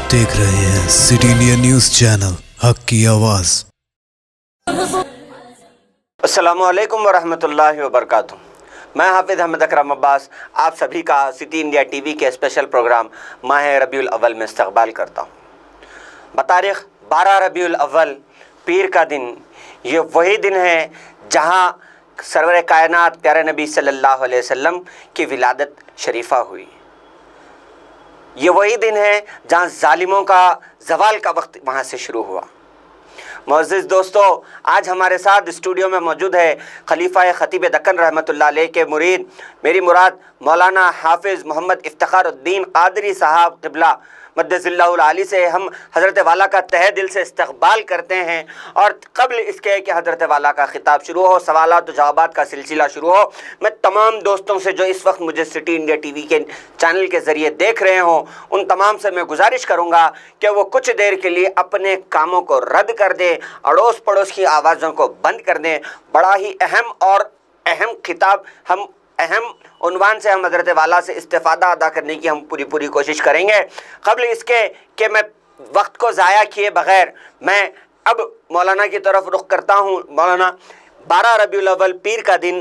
آپ دیکھ رہے ہیں سٹی انڈیا نیوز چینل، حق کی آواز۔ السلام علیکم ورحمۃ اللہ وبرکاتہ۔ میں حافظ احمد اکرم عباس آپ سبھی کا سٹی انڈیا ٹی وی کے اسپیشل پروگرام ماہ ربیع الاول میں استقبال کرتا ہوں۔ بتاریخ 12 ربیع الاول پیر کا دن، یہ وہی دن ہے جہاں سرور کائنات پیارے نبی صلی اللہ علیہ وسلم کی ولادت شریفہ ہوئی۔ یہ وہی دن ہے جہاں ظالموں کا زوال کا وقت وہاں سے شروع ہوا۔ معزز دوستو، آج ہمارے ساتھ اسٹوڈیو میں موجود ہے خلیفہ خطیب دکن رحمۃ اللہ علیہ کے مرید، میری مراد مولانا حافظ محمد افتخار الدین قادری صاحب قبلہ مدث اللہ العالی سے ہم حضرت والا کا تہہ دل سے استقبال کرتے ہیں۔ اور قبل اس کے کہ حضرت والا کا خطاب شروع ہو، سوالات و جوابات کا سلسلہ شروع ہو، میں تمام دوستوں سے جو اس وقت مجھے سٹی انڈیا ٹی وی کے چینل کے ذریعے دیکھ رہے ہوں، ان تمام سے میں گزارش کروں گا کہ وہ کچھ دیر کے لیے اپنے کاموں کو رد کر دیں، اڑوس پڑوس کی آوازوں کو بند کر دیں۔ بڑا ہی اہم خطاب، ہم اہم عنوان سے ہم حضرت والا سے استفادہ ادا کرنے کی ہم پوری کوشش کریں گے۔ قبل اس کے کہ میں وقت کو ضائع کیے بغیر میں اب مولانا کی طرف رخ کرتا ہوں۔ مولانا، 12 ربیع الاول پیر کا دن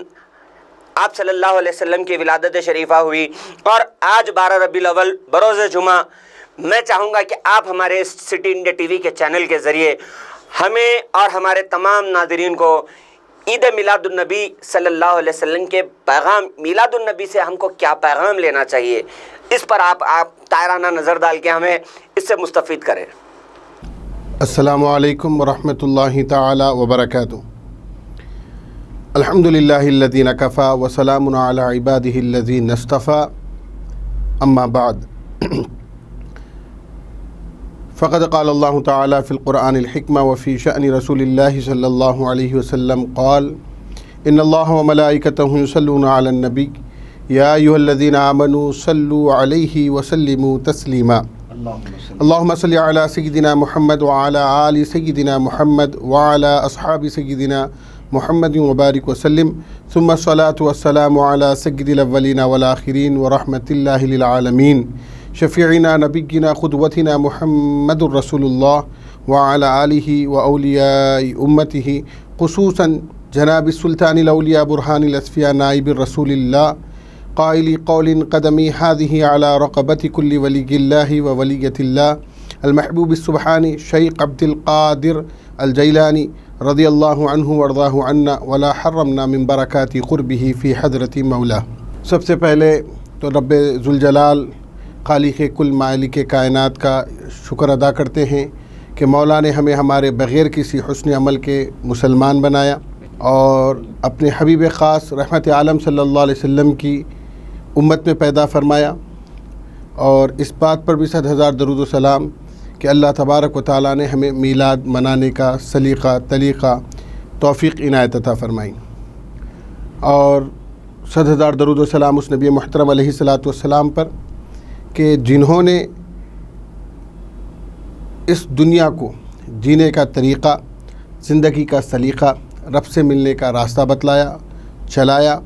آپ صلی اللہ علیہ وسلم کی ولادت شریفہ ہوئی، اور آج 12 ربیع الاول بروز جمعہ میں چاہوں گا کہ آپ ہمارے سٹی انڈیا ٹی وی کے چینل کے ذریعے ہمیں اور ہمارے تمام ناظرین کو عید میلاد النبی صلی اللہ علیہ وسلم کے پیغام، میلاد النبی سے ہم کو کیا پیغام لینا چاہیے، اس پر آپ طائرانہ نظر ڈال کے ہمیں اس سے مستفید کریں۔ السلام علیکم ورحمۃ اللہ تعالی وبرکاتہ۔ الحمدللہ الذی کفی وسلام علی عبادہ الذین اصطفی، اما بعد، فقد قال اللہ تعالی فی القرآن الحکمہ وفی شأن رسول اللہ صلی اللہ علیہ وسلم قال ان اللہ وملائکتہ یصلون علی النبی یا ایھا الذین آمنوا صلوا علیہ وسلموا تسلیما۔ اللہم صلی علی سیدنا محمد وعلی آل سیدنا محمد وعلی اصحاب سیدنا محمد وبارک وسلم، ثم الصلاۃ والسلام علی سید الاولین والآخرین ورحمۃ اللہ للعالمین، شفیعنا نبینا قدوتنا محمد الرسول اللہ وعلی آلہ واولیاء امتہ، خصوصاً جناب السلطان الاولیاء برہان الاصفیاء نائب الرسول اللہ، قائل قول قدمی هذه علی رقبۃ کل ولی اللہ وولیۃ اللہ، المحبوب السبحانی شیخ عبد القادر الجیلانی رضی اللہ عنہ وارضاہ عنا ولا حرمنا من برکات قربہ فی حضرت مولا۔ سب سے پہلے تو رب ذوالجلال خالق کل مالک کائنات کا شکر ادا کرتے ہیں کہ مولا نے ہمیں ہمارے بغیر کسی حسن عمل کے مسلمان بنایا، اور اپنے حبیب خاص رحمت عالم صلی اللہ علیہ وسلم کی امت میں پیدا فرمایا، اور اس بات پر بھی 100,000 درود و سلام کہ اللہ تبارک و تعالیٰ نے ہمیں میلاد منانے کا سلیقہ طریقہ توفیق عنایت عطا فرمائی، اور 100,000 درود و سلام اس نبی محترم علیہ الصلاۃ والسلام پر کہ جنہوں نے اس دنیا کو جینے کا طریقہ، زندگی کا سلیقہ، رب سے ملنے کا راستہ بتلایا، چلایا،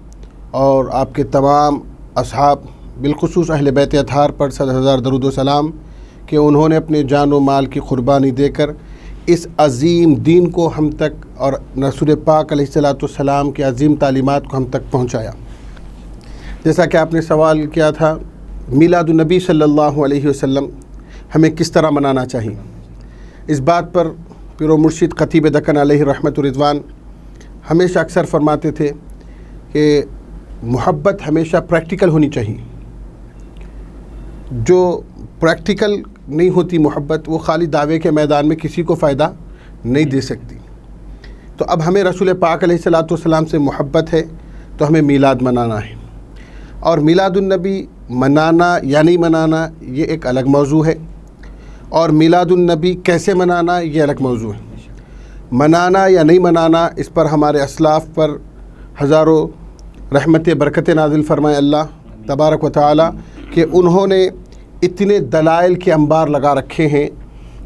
اور آپ کے تمام اصحاب بالخصوص اہل بیت اطہار پر 100,000 درود و سلام کہ انہوں نے اپنے جان و مال کی قربانی دے کر اس عظیم دین کو ہم تک اور رسول پاک علیہ الصلاۃ والسلام کی عظیم تعلیمات کو ہم تک پہنچایا۔ جیسا کہ آپ نے سوال کیا تھا، میلاد النبی صلی اللہ علیہ وسلم ہمیں کس طرح منانا چاہیے، اس بات پر پیر و مرشد خطیب دکن علیہ رحمت رضوان ہمیشہ اکثر فرماتے تھے کہ محبت ہمیشہ پریکٹیکل ہونی چاہیے۔ جو پریکٹیکل نہیں ہوتی محبت، وہ خالی دعوے کے میدان میں کسی کو فائدہ نہیں دے سکتی۔ تو اب ہمیں رسول پاک علیہ الصلاۃ والسلام سے محبت ہے تو ہمیں میلاد منانا ہے، اور میلاد النبی منانا یا نہیں منانا یہ ایک الگ موضوع ہے، اور میلاد النبی کیسے منانا یہ الگ موضوع ہے۔ منانا یا نہیں منانا اس پر ہمارے اسلاف پر ہزاروں رحمت برکت نازل فرمائے اللہ تبارک و تعالی کہ انہوں نے اتنے دلائل کے انبار لگا رکھے ہیں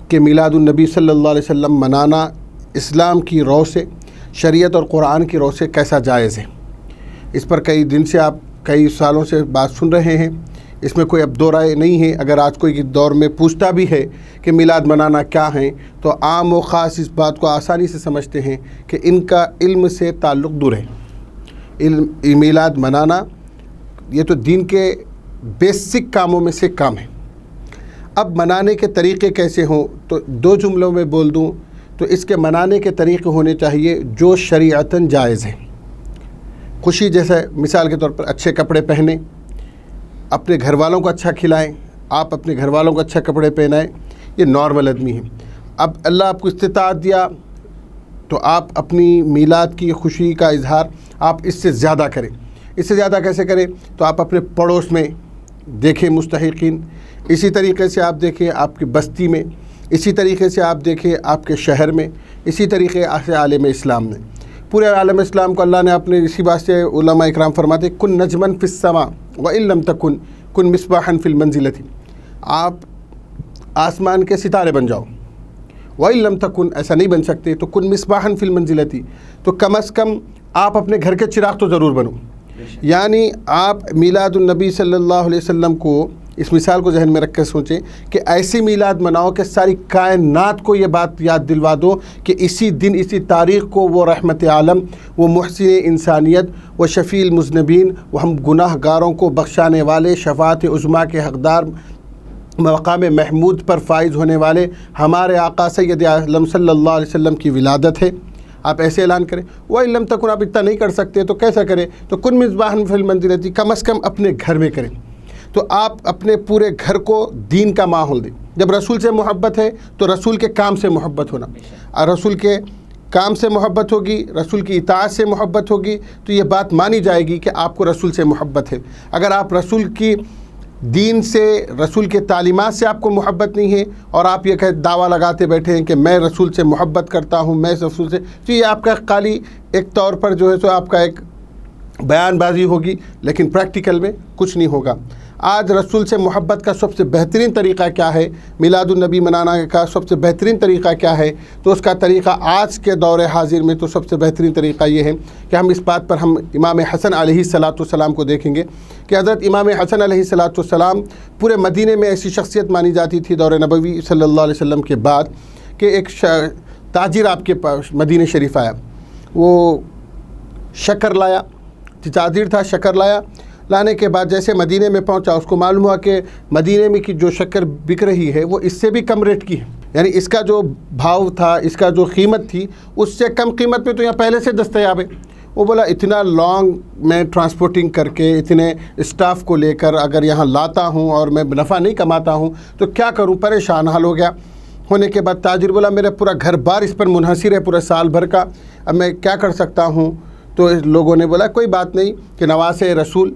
کہ میلاد النبی صلی اللہ علیہ وسلم منانا اسلام کی رو سے، شریعت اور قرآن کی رو سے کیسا جائز ہے۔ اس پر کئی دن سے آپ کئی سالوں سے بات سن رہے ہیں اس میں کوئی اب دو رائے نہیں ہے۔ اگر آج کوئی دور میں پوچھتا بھی ہے کہ میلاد منانا کیا ہیں تو عام و خاص اس بات کو آسانی سے سمجھتے ہیں کہ ان کا علم سے تعلق دور ہے۔ میلاد منانا یہ تو دین کے بیسک کاموں میں سے کام ہے۔ اب منانے کے طریقے کیسے ہوں تو دو جملوں میں بول دوں تو اس کے منانے کے طریقے ہونے چاہیے جو شریعتاً جائز ہیں۔ خوشی جیسے مثال کے طور پر اچھے کپڑے پہنیں، اپنے گھر والوں کو اچھا کھلائیں، آپ اپنے گھر والوں کو اچھا کپڑے پہنائیں، یہ نارمل آدمی ہے۔ اب اللہ آپ کو استطاعت دیا تو آپ اپنی میلاد کی خوشی کا اظہار آپ اس سے زیادہ کریں۔ اس سے زیادہ کیسے کریں تو آپ اپنے پڑوس میں دیکھیں مستحقین، اسی طریقے سے آپ دیکھیں آپ کی بستی میں، اسی طریقے سے آپ دیکھیں آپ کے شہر میں، اسی طریقے سے عالم اسلام میں، پورے عالم اسلام کو اللہ نے اپنے اسی بات سے علماء اکرام فرماتے کن نجمن فی السماء وان لم تکن کن مصباحا فی المنزلۃ، آپ آسمان کے ستارے بن جاؤ، وان لم تکن ایسا نہیں بن سکتے تو کن مصباحا فی المنزلۃ، تو کم از کم آپ اپنے گھر کے چراغ تو ضرور بنو۔ یعنی آپ میلاد النبی صلی اللہ علیہ وسلم کو اس مثال کو ذہن میں رکھ کر سوچیں کہ ایسی میلاد مناؤ کہ ساری کائنات کو یہ بات یاد دلوا دو کہ اسی دن اسی تاریخ کو وہ رحمت عالم، وہ محسن انسانیت، وہ شفیع المذنبین، وہ ہم گناہ گاروں کو بخشانے والے، شفاعت عظمیٰ کے حقدار، مقام محمود پر فائز ہونے والے ہمارے آقا سید عالم صلی اللہ علیہ وسلم کی ولادت ہے۔ آپ ایسے اعلان کریں۔ وَإِن لَمْ تَكُنْ، آپ اتنا نہیں کر سکتے تو کیسا کریں تو کن مصباحا فی المنزلۃ، کم از کم اپنے گھر میں کریں۔ تو آپ اپنے پورے گھر کو دین کا ماحول دیں۔ جب رسول سے محبت ہے تو رسول کے کام سے محبت ہونا، اور رسول کے کام سے محبت ہوگی، رسول کی اطاعت سے محبت ہوگی تو یہ بات مانی جائے گی کہ آپ کو رسول سے محبت ہے۔ اگر آپ رسول کی دین سے، رسول کے تعلیمات سے آپ کو محبت نہیں ہے اور آپ یہ دعویٰ لگاتے بیٹھے ہیں کہ میں رسول سے محبت کرتا ہوں، میں رسول سے، تو یہ آپ کا خالی ایک طور پر جو ہے سو آپ کا ایک بیان بازی ہوگی، لیکن پریکٹیکل میں کچھ نہیں ہوگا۔ آج رسول سے محبت کا سب سے بہترین طریقہ کیا ہے، میلاد النبی منانے کا سب سے بہترین طریقہ کیا ہے، تو اس کا طریقہ آج کے دور حاضر میں تو سب سے بہترین طریقہ یہ ہے کہ ہم اس بات پر ہم امام حسن علیہ السلام کو دیکھیں گے کہ حضرت امام حسن علیہ السلام پورے مدینے میں ایسی شخصیت مانی جاتی تھی دور نبوی صلی اللہ علیہ وسلم کے بعد کہ ایک تاجر آپ کے پاس مدینہ شریف آیا، وہ شکر لایا، تاجر تھا، شکر لانے کے بعد جیسے مدینے میں پہنچا اس کو معلوم ہوا کہ مدینے میں کی جو شکر بک رہی ہے وہ اس سے بھی کم ریٹ کی ہے، یعنی اس کا جو بھاؤ تھا، اس کا جو قیمت تھی اس سے کم قیمت پہ تو یہاں پہلے سے دستیاب ہے۔ وہ بولا اتنا لانگ میں ٹرانسپورٹنگ کر کے اتنے اسٹاف کو لے کر اگر یہاں لاتا ہوں اور میں نفع نہیں کماتا ہوں تو کیا کروں، پریشان حال ہو گیا۔ ہونے کے بعد تاجر بولا میرا پورا گھر بار اس پر منحصر ہے پورے سال بھر کا، اب میں کیا کر سکتا ہوں؟ تو لوگوں نے بولا کوئی بات نہیں کہ نواز رسول،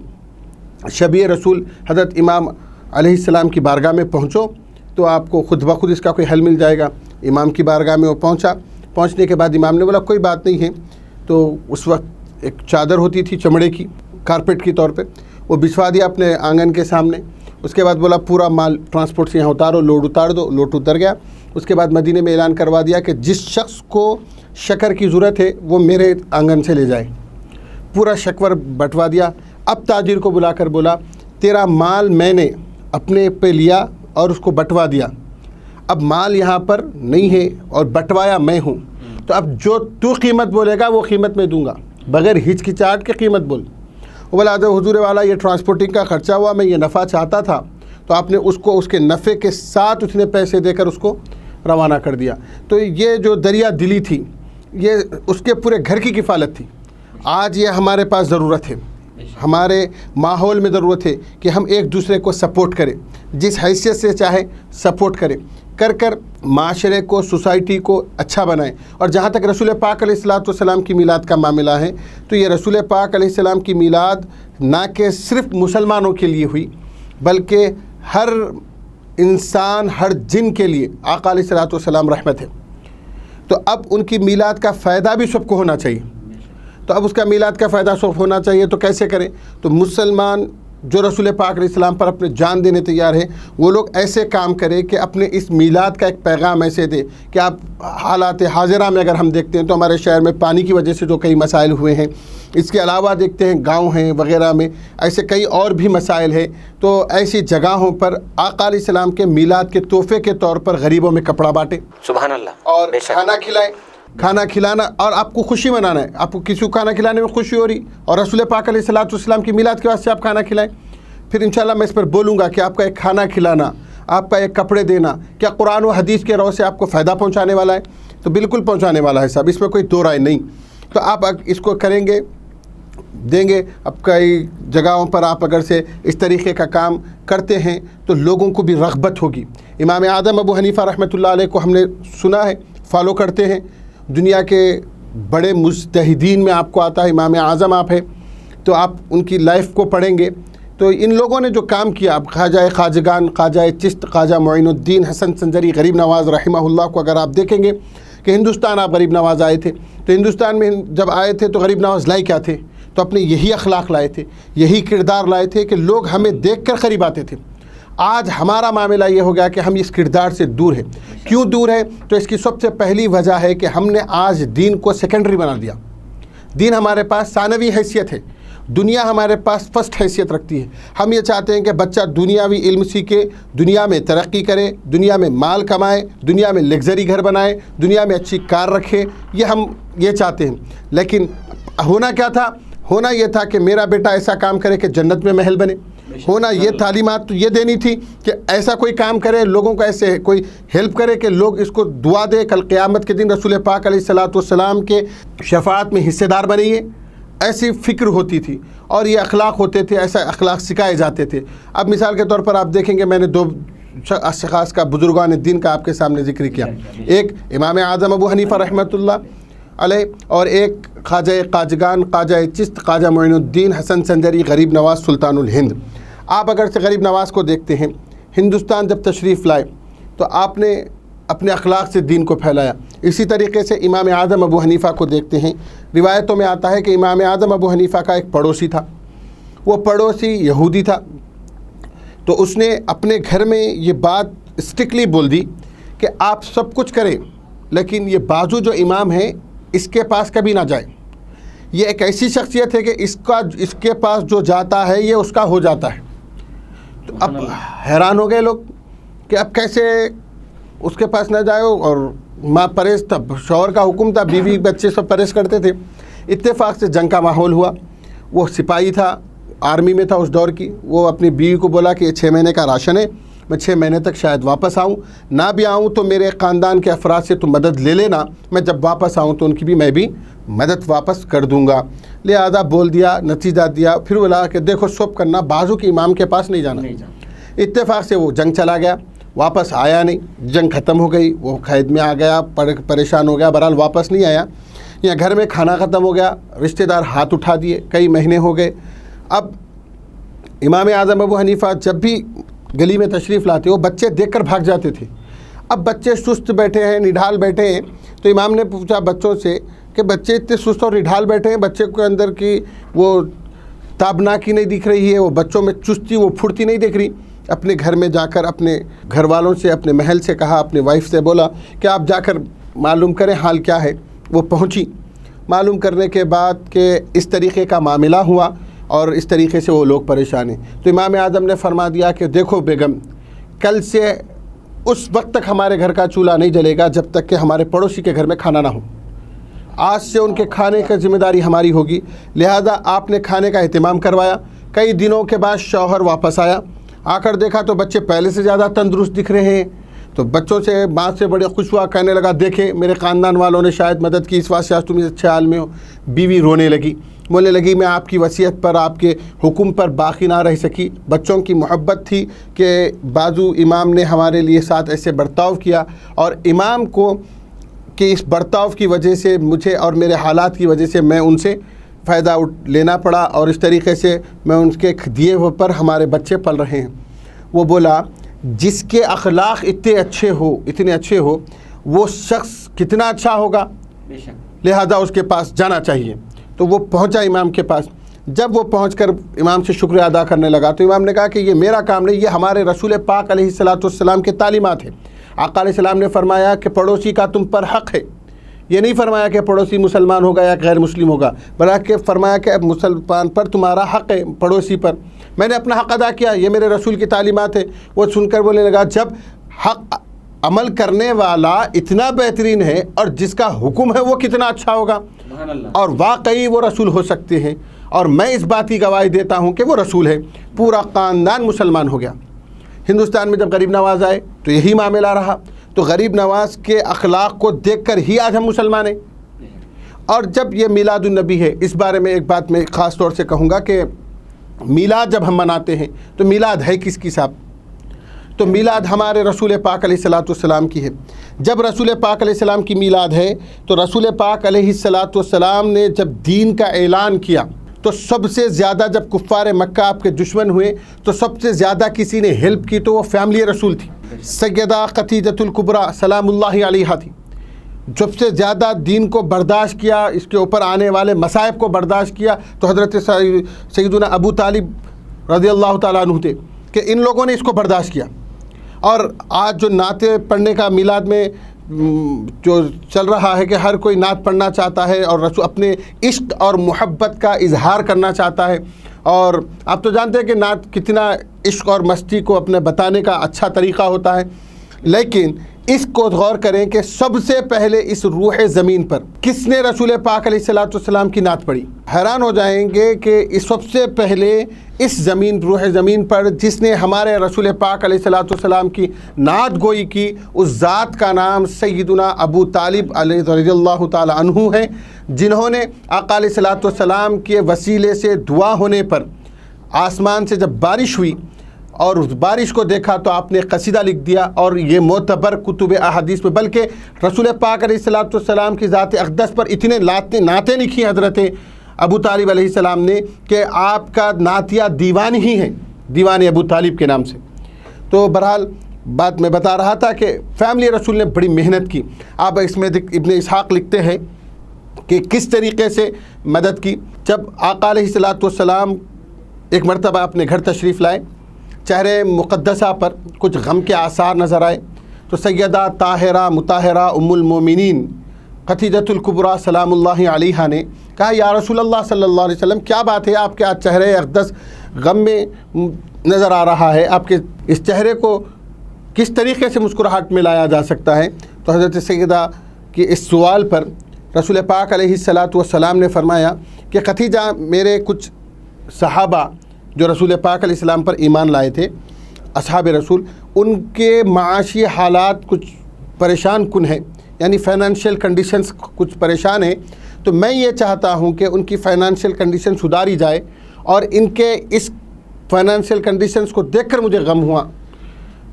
شبیہ رسول حضرت امام علیہ السلام کی بارگاہ میں پہنچو تو آپ کو خود بخود اس کا کوئی حل مل جائے گا۔ امام کی بارگاہ میں وہ پہنچنے کے بعد امام نے بولا کوئی بات نہیں ہے، تو اس وقت ایک چادر ہوتی تھی چمڑے کی، کارپیٹ کی طور پہ، وہ بچھوا دیا اپنے آنگن کے سامنے۔ اس کے بعد بولا پورا مال ٹرانسپورٹ سے یہاں اتارو، لوڈ اتار دو، لوڈ اتر گیا۔ اس کے بعد مدینے میں اعلان کروا دیا کہ جس شخص کو شکر کی ضرورت ہے وہ میرے آنگن سے لے جائے۔ پورا شکر بٹوا دیا۔ اب تاجر کو بلا کر بولا تیرا مال میں نے اپنے پہ لیا اور اس کو بٹوا دیا، اب مال یہاں پر نہیں ہے اور بٹوایا میں ہوں، تو اب جو تو قیمت بولے گا وہ قیمت میں دوں گا، بغیر ہچکچاہٹ کے قیمت بول۔ وہ بولا حضور والا یہ ٹرانسپورٹنگ کا خرچہ ہوا، میں یہ نفع چاہتا تھا، تو آپ نے اس کو اس کے نفع کے ساتھ اتنے پیسے دے کر اس کو روانہ کر دیا۔ تو یہ جو دریا دلی تھی یہ اس کے پورے گھر کی کفالت تھی۔ آج یہ ہمارے پاس ضرورت ہے، ہمارے ماحول میں ضرورت ہے کہ ہم ایک دوسرے کو سپورٹ کریں، جس حیثیت سے چاہے سپورٹ کریں، کر معاشرے کو، سوسائٹی کو اچھا بنائیں۔ اور جہاں تک رسول پاک علیہ السلام کی میلاد کا معاملہ ہے تو یہ رسول پاک علیہ السلام کی میلاد نہ کہ صرف مسلمانوں کے لیے ہوئی بلکہ ہر انسان، ہر جن کے لیے آقا علیہ السلام رحمت ہے۔ تو اب ان کی میلاد کا فائدہ بھی سب کو ہونا چاہیے۔ تو اب اس کا میلاد کا فائدہ سب ہونا چاہیے تو کیسے کریں؟ تو مسلمان جو رسول پاک علیہ السلام پر اپنے جان دینے تیار ہے، وہ لوگ ایسے کام کرے کہ اپنے اس میلاد کا ایک پیغام ایسے دے کہ آپ حالات حاضرہ میں اگر ہم دیکھتے ہیں تو ہمارے شہر میں پانی کی وجہ سے جو کئی مسائل ہوئے ہیں، اس کے علاوہ دیکھتے ہیں گاؤں ہیں وغیرہ میں ایسے کئی اور بھی مسائل ہیں، تو ایسی جگہوں پر آقا علیہ السلام کے میلاد کے تحفے کے طور پر غریبوں میں کپڑا بانٹیں، سبحان اللہ، اور بے شک، کھانا کھلائیں۔ کھانا کھلانا اور آپ کو خوشی منانا ہے، آپ کو کسی کو کھانا کھلانے میں خوشی ہو رہی اور رسول پاک علیہ السلام کی میلاد کے واسطے آپ کھانا کھلائیں۔ پھر انشاءاللہ میں اس پر بولوں گا کہ آپ کا ایک کھانا کھلانا، آپ کا ایک کپڑے دینا کیا قرآن و حدیث کے رو سے آپ کو فائدہ پہنچانے والا ہے؟ تو بالکل پہنچانے والا ہے صاحب، اس میں کوئی دو رائے نہیں۔ تو آپ اس کو کریں گے، دیں گے۔ اب کئی جگہوں پر آپ اگر سے اس طریقے کا کام کرتے ہیں تو لوگوں کو بھی رغبت ہوگی۔ امام اعظم ابو حنیفہ رحمۃ اللہ علیہ کو ہم نے سنا ہے، فالو کرتے ہیں، دنیا کے بڑے مجتہدین میں آپ کو آتا ہے، امام اعظم آپ ہیں، تو آپ ان کی لائف کو پڑھیں گے تو ان لوگوں نے جو کام کیا، اب خواجہ خواجگان، خواجہ چشت، خواجہ معین الدین حسن سنجری غریب نواز رحمہ اللہ کو اگر آپ دیکھیں گے کہ ہندوستان آپ غریب نواز آئے تھے، تو ہندوستان میں جب آئے تھے تو غریب نواز لائے کیا تھے؟ تو اپنے یہی اخلاق لائے تھے، یہی کردار لائے تھے کہ لوگ ہمیں دیکھ کر قریب آتے تھے۔ آج ہمارا معاملہ یہ ہو گیا کہ ہم اس کردار سے دور ہیں۔ کیوں دور ہے؟ تو اس کی سب سے پہلی وجہ ہے کہ ہم نے آج دین کو سیکنڈری بنا دیا۔ دین ہمارے پاس ثانوی حیثیت ہے، دنیا ہمارے پاس فرسٹ حیثیت رکھتی ہے۔ ہم یہ چاہتے ہیں کہ بچہ دنیاوی علم سیکھے، دنیا میں ترقی کرے، دنیا میں مال کمائے، دنیا میں لگژری گھر بنائے، دنیا میں اچھی کار رکھے، ہم یہ چاہتے ہیں۔ لیکن ہونا کیا تھا؟ ہونا یہ تھا کہ میرا بیٹا ایسا کام کرے کہ جنت میں محل بنے۔ ہونا یہ تعلیمات تو یہ دینی تھی کہ ایسا کوئی کام کرے، لوگوں کو ایسے کوئی ہیلپ کرے کہ لوگ اس کو دعا دے، کل قیامت کے دن رسول پاک علیہ السلام کے شفاعت میں حصے دار بنیے۔ ایسی فکر ہوتی تھی اور یہ اخلاق ہوتے تھے، ایسا اخلاق سکھائے جاتے تھے۔ اب مثال کے طور پر آپ دیکھیں گے، میں نے دو اشخاص کا، بزرگان دین کا آپ کے سامنے ذکر کیا، ایک امام اعظم ابو حنیفہ رحمۃ اللہ علیہ اور ایک خواجہ خواجگان، خواجہ چشت، خواجہ معین الدین حسن سنجری غریب نواز سلطان الہند۔ آپ اگر سے غریب نواز کو دیکھتے ہیں، ہندوستان جب تشریف لائے تو آپ نے اپنے اخلاق سے دین کو پھیلایا۔ اسی طریقے سے امام اعظم ابو حنیفہ کو دیکھتے ہیں، روایتوں میں آتا ہے کہ امام اعظم ابو حنیفہ کا ایک پڑوسی تھا، وہ پڑوسی یہودی تھا، تو اس نے اپنے گھر میں یہ بات اسٹرکٹلی بول دی کہ آپ سب کچھ کریں لیکن یہ بازو جو امام ہے اس کے پاس کبھی نہ جائے۔ یہ ایک ایسی شخصیت ہے کہ اس کے پاس جو جاتا ہے یہ اس کا ہو جاتا ہے۔ تو اب حیران ہو گئے لوگ کہ اب کیسے اس کے پاس نہ جاؤ، اور ماں پرہیز تھا، شوہر کا حکم تھا، بیوی بچے سب پرہیز کرتے تھے۔ اتفاق سے جنگ کا ماحول ہوا، وہ سپاہی تھا، آرمی میں تھا اس دور کی، وہ اپنی بیوی کو بولا کہ یہ 6 مہینے کا راشن ہے، میں 6 مہینے تک شاید واپس آؤں، نہ بھی آؤں تو میرے خاندان کے افراد سے تو مدد لے لینا، میں جب واپس آؤں تو ان کی بھی میں بھی مدد واپس کر دوں گا۔ لہذا بول دیا، نتیجہ دیا، پھر بولا کہ دیکھو سب کرنا، بازو کے امام کے پاس نہیں جانا۔ اتفاق سے وہ جنگ چلا گیا، واپس آیا نہیں، جنگ ختم ہو گئی، وہ قید میں آ گیا، پریشان ہو گیا، بہرحال واپس نہیں آیا، یا گھر میں کھانا ختم ہو گیا، رشتہ دار ہاتھ اٹھا دیے، کئی مہینے ہو گئے۔ اب امام اعظم ابو حنیفہ جب بھی گلی میں تشریف لاتے وہ بچے دیکھ کر بھاگ جاتے تھے۔ اب بچے سست بیٹھے ہیں، نڈھال بیٹھے ہیں، تو امام نے پوچھا بچوں سے کہ بچے اتنے سست اور نڈھال بیٹھے ہیں، بچے کے اندر کی وہ تابناکی نہیں دکھ رہی ہے، وہ بچوں میں چستی، وہ پھرتی نہیں دکھ رہی۔ اپنے گھر میں جا کر اپنے گھر والوں سے، اپنے محل سے کہا، اپنے وائف سے بولا کہ آپ جا کر معلوم کریں حال کیا ہے۔ وہ پہنچی، معلوم کرنے کے بعد کہ اس طریقے کا معاملہ ہوا اور اس طریقے سے وہ لوگ پریشان ہیں، تو امام اعظم نے فرما دیا کہ دیکھو بیگم، کل سے اس وقت تک ہمارے گھر کا چولہا نہیں جلے گا جب تک کہ ہمارے پڑوسی کے گھر میں کھانا نہ ہو۔ آج سے ان کے کھانے کی ذمہ داری ہماری ہوگی، لہذا آپ نے کھانے کا اہتمام کروایا۔ کئی دنوں کے بعد شوہر واپس آیا، آ کر دیکھا تو بچے پہلے سے زیادہ تندرست دکھ رہے ہیں، تو بچوں سے ماں سے بڑے خوش ہوا، کہنے لگا دیکھیں میرے خاندان والوں نے شاید مدد کی، اس واسطے آج تم اس اچھے حال میں ہو۔ بیوی رونے لگی، بولنے لگی میں آپ کی وصیت پر، آپ کے حکم پر باقی نہ رہ سکی۔ بچوں کی محبت تھی کہ بازو امام نے ہمارے لیے ساتھ ایسے برتاؤ کیا، اور امام کو کہ اس برتاؤ کی وجہ سے مجھے اور میرے حالات کی وجہ سے میں ان سے فائدہ لینا پڑا، اور اس طریقے سے میں ان کے دیے ہوئے پر ہمارے بچے پل رہے ہیں۔ وہ بولا جس کے اخلاق اتنے اچھے ہو وہ شخص کتنا اچھا ہوگا، لہذا اس کے پاس جانا چاہیے۔ تو وہ پہنچا امام کے پاس، جب وہ پہنچ کر امام سے شکریہ ادا کرنے لگا تو امام نے کہا کہ یہ میرا کام نہیں، یہ ہمارے رسول پاک علیہ الصلاۃ والسلام کے تعلیمات ہیں۔ آقا علیہ السلام نے فرمایا کہ پڑوسی کا تم پر حق ہے، یہ نہیں فرمایا کہ پڑوسی مسلمان ہوگا یا غیر مسلم ہوگا، بلکہ فرمایا کہ اب مسلمان پر تمہارا حق ہے، پڑوسی پر۔ میں نے اپنا حق ادا کیا، یہ میرے رسول کی تعلیمات ہے۔ وہ سن کر بولنے لگا جب حق عمل کرنے والا اتنا بہترین ہے اور جس کا حکم ہے وہ کتنا اچھا ہوگا، اور واقعی وہ رسول ہو سکتے ہیں، اور میں اس بات کی گواہی دیتا ہوں کہ وہ رسول ہے۔ پورا خاندان مسلمان ہو گیا۔ ہندوستان میں جب غریب نواز آئے تو یہی معاملہ رہا، تو غریب نواز کے اخلاق کو دیکھ کر ہی آج ہم مسلمان ہیں۔ اور جب یہ میلاد النبی ہے، اس بارے میں ایک بات میں خاص طور سے کہوں گا کہ میلاد جب ہم مناتے ہیں تو میلاد ہے کس کی صاحب؟ تو میلاد ہمارے رسول پاک علیہ الصلاۃ والسلام کی ہے۔ جب رسول پاک علیہ السلام کی میلاد ہے تو رسول پاک علیہ الصلاۃ والسلام نے جب دین کا اعلان کیا تو سب سے زیادہ، جب کفار مکہ آپ کے دشمن ہوئے تو سب سے زیادہ کسی نے ہیلپ کی تو وہ فیملی رسول تھی، سیدہ خدیجۃ الکبریٰ سلام اللہ علیہا تھی۔ سب سے زیادہ دین کو برداشت کیا، اس کے اوپر آنے والے مصائب کو برداشت کیا تو حضرت سیدنا ابو طالب رضی اللہ تعالیٰ عنہ تھے، کہ ان لوگوں نے اس کو برداشت کیا۔ اور آج جو نعتیں پڑھنے کا میلاد میں جو چل رہا ہے کہ ہر کوئی نعت پڑھنا چاہتا ہے اور اپنے عشق اور محبت کا اظہار کرنا چاہتا ہے، اور آپ تو جانتے ہیں کہ نعت کتنا عشق اور مستی کو اپنے بتانے کا اچھا طریقہ ہوتا ہے، لیکن اس کو غور کریں کہ سب سے پہلے اس روح زمین پر کس نے رسول پاک علیہ الصلاۃ والسلام کی نعت پڑھی؟ حیران ہو جائیں گے کہ اس سب سے پہلے اس زمین، روح زمین پر جس نے ہمارے رسول پاک علیہ الصلاۃ والسلام کی نعت گوئی کی، اس ذات کا نام سیدنا ابو طالب علیہ رضی اللہ تعالی عنہ ہے، جنہوں نے آقا علیہ الصلاۃ والسلام کے وسیلے سے دعا ہونے پر آسمان سے جب بارش ہوئی اور اس بارش کو دیکھا تو آپ نے قصیدہ لکھ دیا، اور یہ معتبر کتب احادیث میں، بلکہ رسول پاک علیہ الصلاۃ والسلام کی ذات اقدس پر اتنے نعتیں لکھی حضرت ابو طالب علیہ السلام نے کہ آپ کا نعتیہ دیوان ہی ہے، دیوان ابو طالب کے نام سے۔ تو بہرحال بات میں بتا رہا تھا کہ فیملی رسول نے بڑی محنت کی۔ آپ اس میں ابن اسحاق لکھتے ہیں کہ کس طریقے سے مدد کی۔ جب آقا علیہ الصلاۃ والسلام ایک مرتبہ اپنے گھر تشریف لائے، چہرے مقدسہ پر کچھ غم کے آثار نظر آئے، تو سیدہ طاہرہ مطہرہ ام المومنین خدیجۃ الکبریٰ سلام اللہ علیہا نے کہا یا رسول اللہ صلی اللہ علیہ وسلم، کیا بات ہے آپ کے آج چہرے اقدس غم میں نظر آ رہا ہے، آپ کے اس چہرے کو کس طریقے سے مسکراہٹ میں لایا جا سکتا ہے؟ تو حضرت سیدہ کے اس سوال پر رسول پاک علیہ الصلاۃ والسلام نے فرمایا کہ خدیجہ، میرے کچھ صحابہ جو رسول پاک علیہ السلام پر ایمان لائے تھے، اصحاب رسول، ان کے معاشی حالات کچھ پریشان کن ہیں، یعنی فائنانشیل کنڈیشنز کچھ پریشان ہیں، تو میں یہ چاہتا ہوں کہ ان کی فائنانشیل کنڈیشن سدھاری جائے، اور ان کے اس فائنانشیل کنڈیشنز کو دیکھ کر مجھے غم ہوا۔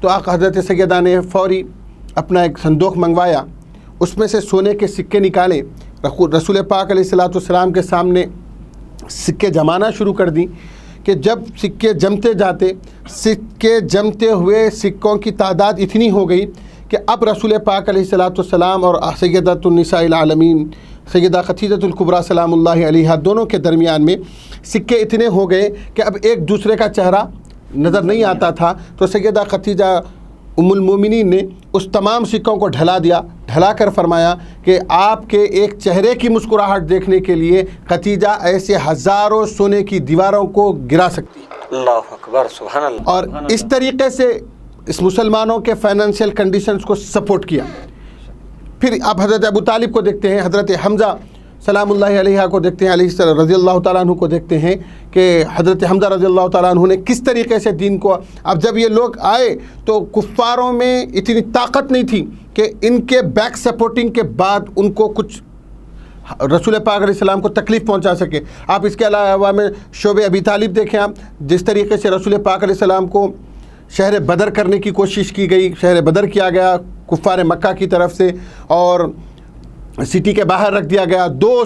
تو آقا حضرت سیدہ نے فوری اپنا ایک صندوق منگوایا، اس میں سے سونے کے سکے نکالے، رسول پاک علیہ الصلاۃ والسلام کے سامنے سکے جمانا شروع کر دیں، کہ جب سکے جمتے جاتے، سکے جمتے ہوئے سکوں کی تعداد اتنی ہو گئی کہ اب رسول پاک علیہ الصلاۃ والسلام اور سیدۃ النساء العالمین سیدہ خدیجۃ الکبریٰ سلام اللہ علیہا دونوں کے درمیان میں سکے اتنے ہو گئے کہ اب ایک دوسرے کا چہرہ نظر نہیں آتا تھا۔ تو سیدہ خدیجہ ام المومنین نے اس تمام سکوں کو ڈھلا دیا، ڈھلا کر فرمایا کہ آپ کے ایک چہرے کی مسکراہٹ دیکھنے کے لیے خدیجہ ایسے ہزاروں سونے کی دیواروں کو گرا سکتی ہے۔ اللہ اکبر، سبحان اللہ۔ اور اس طریقے سے اس مسلمانوں کے فائنانشیل کنڈیشنز کو سپورٹ کیا۔ پھر آپ حضرت ابو طالب کو دیکھتے ہیں، حضرت حمزہ سلام اللہ علیہ کو دیکھتے ہیں، علیہ رضی اللہ تعالیٰ عنہ کو دیکھتے ہیں کہ حضرت حمزہ رضی اللہ تعالیٰ عنہ نے کس طریقے سے دین کو، اب جب یہ لوگ آئے تو کفاروں میں اتنی طاقت نہیں تھی کہ ان کے بیک سپورٹنگ کے بعد ان کو کچھ رسول پاک علیہ السلام کو تکلیف پہنچا سکے۔ آپ اس کے علاوہ میں شعب ابی طالب دیکھیں، آپ جس طریقے سے رسول پاک علیہ السلام کو شہر بدر کرنے کی کوشش کی گئی، شہر بدر کیا گیا کفار مکہ کی طرف سے، اور سٹی کے باہر رکھ دیا گیا۔ 2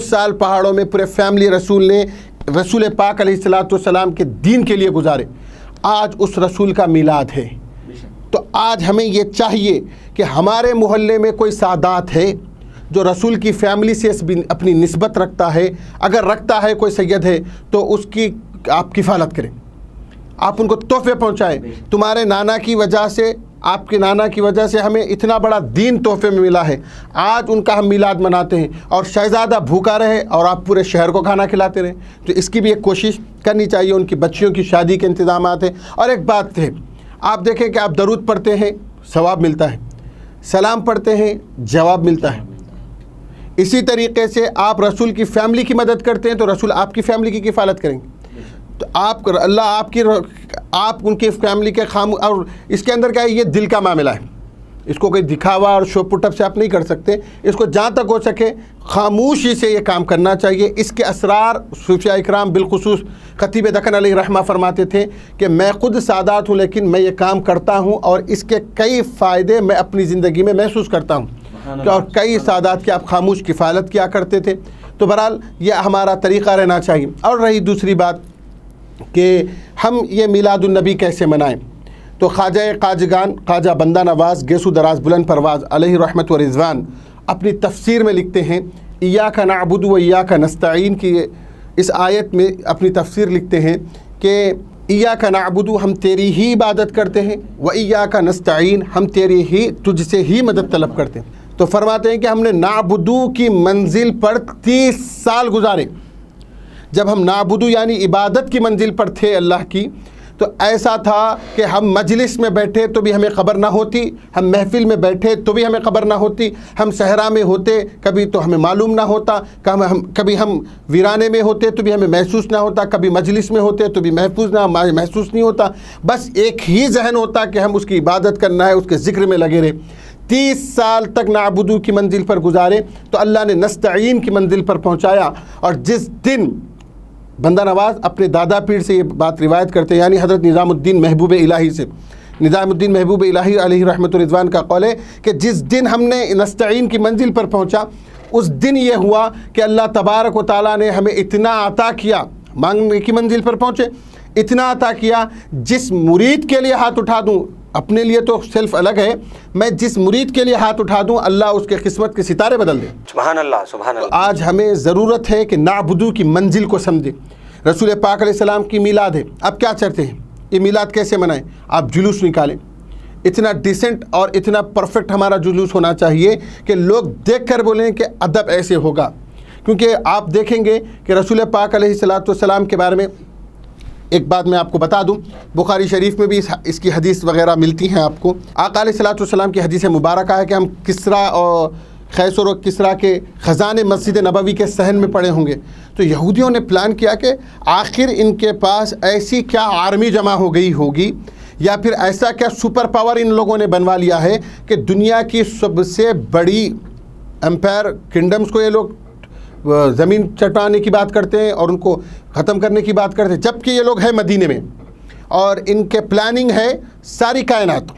سال پہاڑوں میں پورے فیملی رسول نے رسول پاک علیہ الصلاۃ والسلام کے دین کے لیے گزارے۔ آج اس رسول کا میلاد ہے، تو آج ہمیں یہ چاہیے کہ ہمارے محلے میں کوئی سادات ہے جو رسول کی فیملی سے اپنی نسبت رکھتا ہے، اگر رکھتا ہے کوئی سید ہے تو اس کی آپ کفالت کریں، آپ ان کو تحفے پہنچائیں۔ تمہارے نانا کی وجہ سے، آپ کے نانا کی وجہ سے ہمیں اتنا بڑا دین تحفے میں ملا ہے، آج ان کا ہم میلاد مناتے ہیں اور شہزادہ بھوکا رہے اور آپ پورے شہر کو کھانا کھلاتے رہیں، تو اس کی بھی ایک کوشش کرنی چاہیے۔ ان کی بچیوں کی شادی کے انتظامات ہیں۔ اور ایک بات ہے، آپ دیکھیں کہ آپ درود پڑھتے ہیں ثواب ملتا ہے، سلام پڑھتے ہیں جواب ملتا ہے۔ اسی طریقے سے آپ رسول کی فیملی کی مدد کرتے ہیں تو رسول آپ کی فیملی کی کفالت کریں گے، تو اللہ آپ ان کی فیملی کے اور اس کے اندر کیا ہے، یہ دل کا معاملہ ہے، اس کو کوئی دکھاوا اور شو پٹ اپ سے آپ نہیں کر سکتے، اس کو جہاں تک ہو سکے خاموشی سے یہ کام کرنا چاہیے۔ اس کے اسرار صوفیاء اکرام بالخصوص خطیب دکن علیہ رحمہ فرماتے تھے کہ میں خود سادات ہوں لیکن میں یہ کام کرتا ہوں اور اس کے کئی فائدے میں اپنی زندگی میں محسوس کرتا ہوں، اور کئی سادات کی آپ خاموش کفالت کیا کرتے تھے۔ تو بہرحال یہ ہمارا طریقہ رہنا چاہیے۔ اور رہی دوسری بات کہ ہم یہ میلاد النبی کیسے منائیں، تو خواجہ خواجگان خواجہ بندہ نواز گیسو دراز بلند پرواز علیہ رحمت و رضوان اپنی تفسیر میں لکھتے ہیں، ایاک نعبد و ایاک نستعین کی اس آیت میں اپنی تفسیر لکھتے ہیں کہ ایاک نعبد ہم تیری ہی عبادت کرتے ہیں، و ایاک نستعین ہم تجھ سے ہی مدد طلب کرتے ہیں۔ تو فرماتے ہیں کہ ہم نے نعبدو کی منزل پر 30 سال گزارے۔ جب ہم نعبدو یعنی عبادت کی منزل پر تھے اللہ کی، تو ایسا تھا کہ ہم مجلس میں بیٹھے تو بھی ہمیں خبر نہ ہوتی، ہم محفل میں بیٹھے تو بھی ہمیں خبر نہ ہوتی، ہم صحرا میں ہوتے کبھی تو ہمیں معلوم نہ ہوتا، کبھی ہم ویرانے میں ہوتے تو بھی ہمیں محسوس نہ ہوتا، کبھی مجلس میں ہوتے تو بھی محسوس نہیں ہوتا، بس ایک ہی ذہن ہوتا کہ ہم اس کی عبادت کرنا ہے، اس کے ذکر میں لگے رہے۔ 30 سال تک نعبدو کی منزل پر گزارے تو اللہ نے نستعین کی منزل پر پہنچایا۔ اور جس دن بندہ نواز اپنے دادا پیر سے یہ بات روایت کرتے ہیں، یعنی حضرت نظام الدین محبوب الہی سے، نظام الدین محبوب الہی علیہ رحمت رضوان کا قول ہے کہ جس دن ہم نے نستعین کی منزل پر پہنچا، اس دن یہ ہوا کہ اللہ تبارک و تعالیٰ نے ہمیں اتنا عطا کیا، مانگنے کی منزل پر پہنچے، اتنا عطا کیا جس مرید کے لیے ہاتھ اٹھا دوں، اپنے لیے تو سیلف الگ ہے، میں جس مرید کے لیے ہاتھ اٹھا دوں اللہ اس کے قسمت کے ستارے بدل دے۔ سبحان اللہ، سبحان اللہ۔ آج ہمیں ضرورت ہے کہ نعبدو کی منزل کو سمجھیں۔ رسول پاک علیہ السلام کی میلاد ہے، اب کیا چاہتے ہیں یہ میلاد کیسے منائیں؟ آپ جلوس نکالیں، اتنا ڈیسنٹ اور اتنا پرفیکٹ ہمارا جلوس ہونا چاہیے کہ لوگ دیکھ کر بولیں کہ ادب ایسے ہوگا، کیونکہ آپ دیکھیں گے کہ رسول پاک علیہ السلام کے بارے میں ایک بات میں آپ کو بتا دوں، بخاری شریف میں بھی اس کی حدیث وغیرہ ملتی ہیں آپ کو۔ آقا علیہ السلام کی حدیث مبارکہ ہے کہ ہم کسریٰ اور خیسر و کسریٰ کے خزانے مسجد نبوی کے صحن میں پڑے ہوں گے، تو یہودیوں نے پلان کیا کہ آخر ان کے پاس ایسی کیا آرمی جمع ہو گئی ہوگی یا پھر ایسا کیا سپر پاور ان لوگوں نے بنوا لیا ہے کہ دنیا کی سب سے بڑی امپائر کنگڈمز کو یہ لوگ زمین چٹانے کی بات کرتے ہیں اور ان کو ختم کرنے کی بات کرتے ہیں، جبکہ یہ لوگ ہیں مدینے میں اور ان کے پلاننگ ہے ساری کائنات۔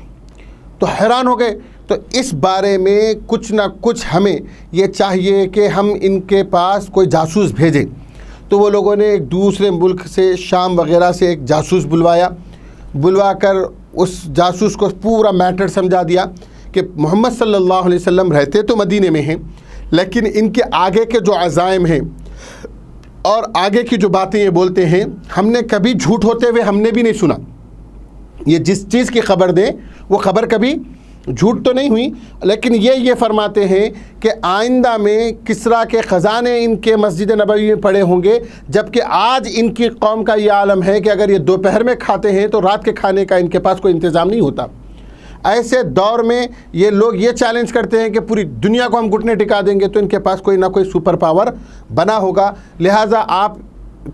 تو حیران ہو گئے۔ تو اس بارے میں کچھ نہ کچھ ہمیں یہ چاہیے کہ ہم ان کے پاس کوئی جاسوس بھیجیں۔ تو وہ لوگوں نے ایک دوسرے ملک سے، شام وغیرہ سے ایک جاسوس بلوا کر اس جاسوس کو پورا میٹر سمجھا دیا کہ محمد صلی اللہ علیہ وسلم رہتے تو مدینے میں ہیں، لیکن ان کے آگے کے جو عزائم ہیں اور آگے کی جو باتیں یہ بولتے ہیں، ہم نے کبھی جھوٹ ہوتے ہوئے ہم نے بھی نہیں سنا۔ یہ جس چیز کی خبر دیں وہ خبر کبھی جھوٹ تو نہیں ہوئی، لیکن یہ فرماتے ہیں کہ آئندہ میں کسریٰ کے خزانے ان کے مسجد نبوی میں پڑے ہوں گے، جبکہ آج ان کی قوم کا یہ عالم ہے کہ اگر یہ دوپہر میں کھاتے ہیں تو رات کے کھانے کا ان کے پاس کوئی انتظام نہیں ہوتا۔ ایسے دور میں یہ لوگ یہ چیلنج کرتے ہیں کہ پوری دنیا کو ہم گھٹنے ٹکا دیں گے تو ان کے پاس کوئی نہ کوئی سپر پاور بنا ہوگا، لہٰذا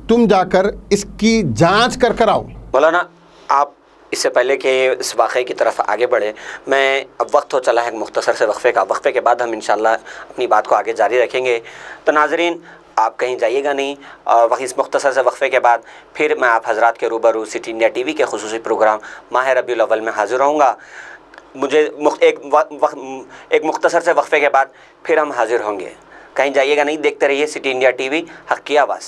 تم جا کر اس کی جانچ کر آؤ۔ مولانا، آپ اس سے پہلے کہ اس واقعے کی طرف آگے بڑھیں، میں اب وقت ہو چلا ہے ایک مختصر سے وقفے کا، وقفے کے بعد ہم انشاءاللہ اپنی بات کو آگے جاری رکھیں گے۔ تو ناظرین، آپ کہیں جائیے گا نہیں، اور اس مختصر سے وقفے کے بعد پھر میں آپ حضرات کے روبرو سٹی انڈیا ٹی وی کے خصوصی پروگرام ماہ ربیع الاول میں حاضر ہوں گا۔ مجھے ایک مختصر سے وقفے کے بعد پھر ہم حاضر ہوں گے، کہیں جائیے گا نہیں، دیکھتے رہیے سٹی انڈیا ٹی وی، حق کی آواز۔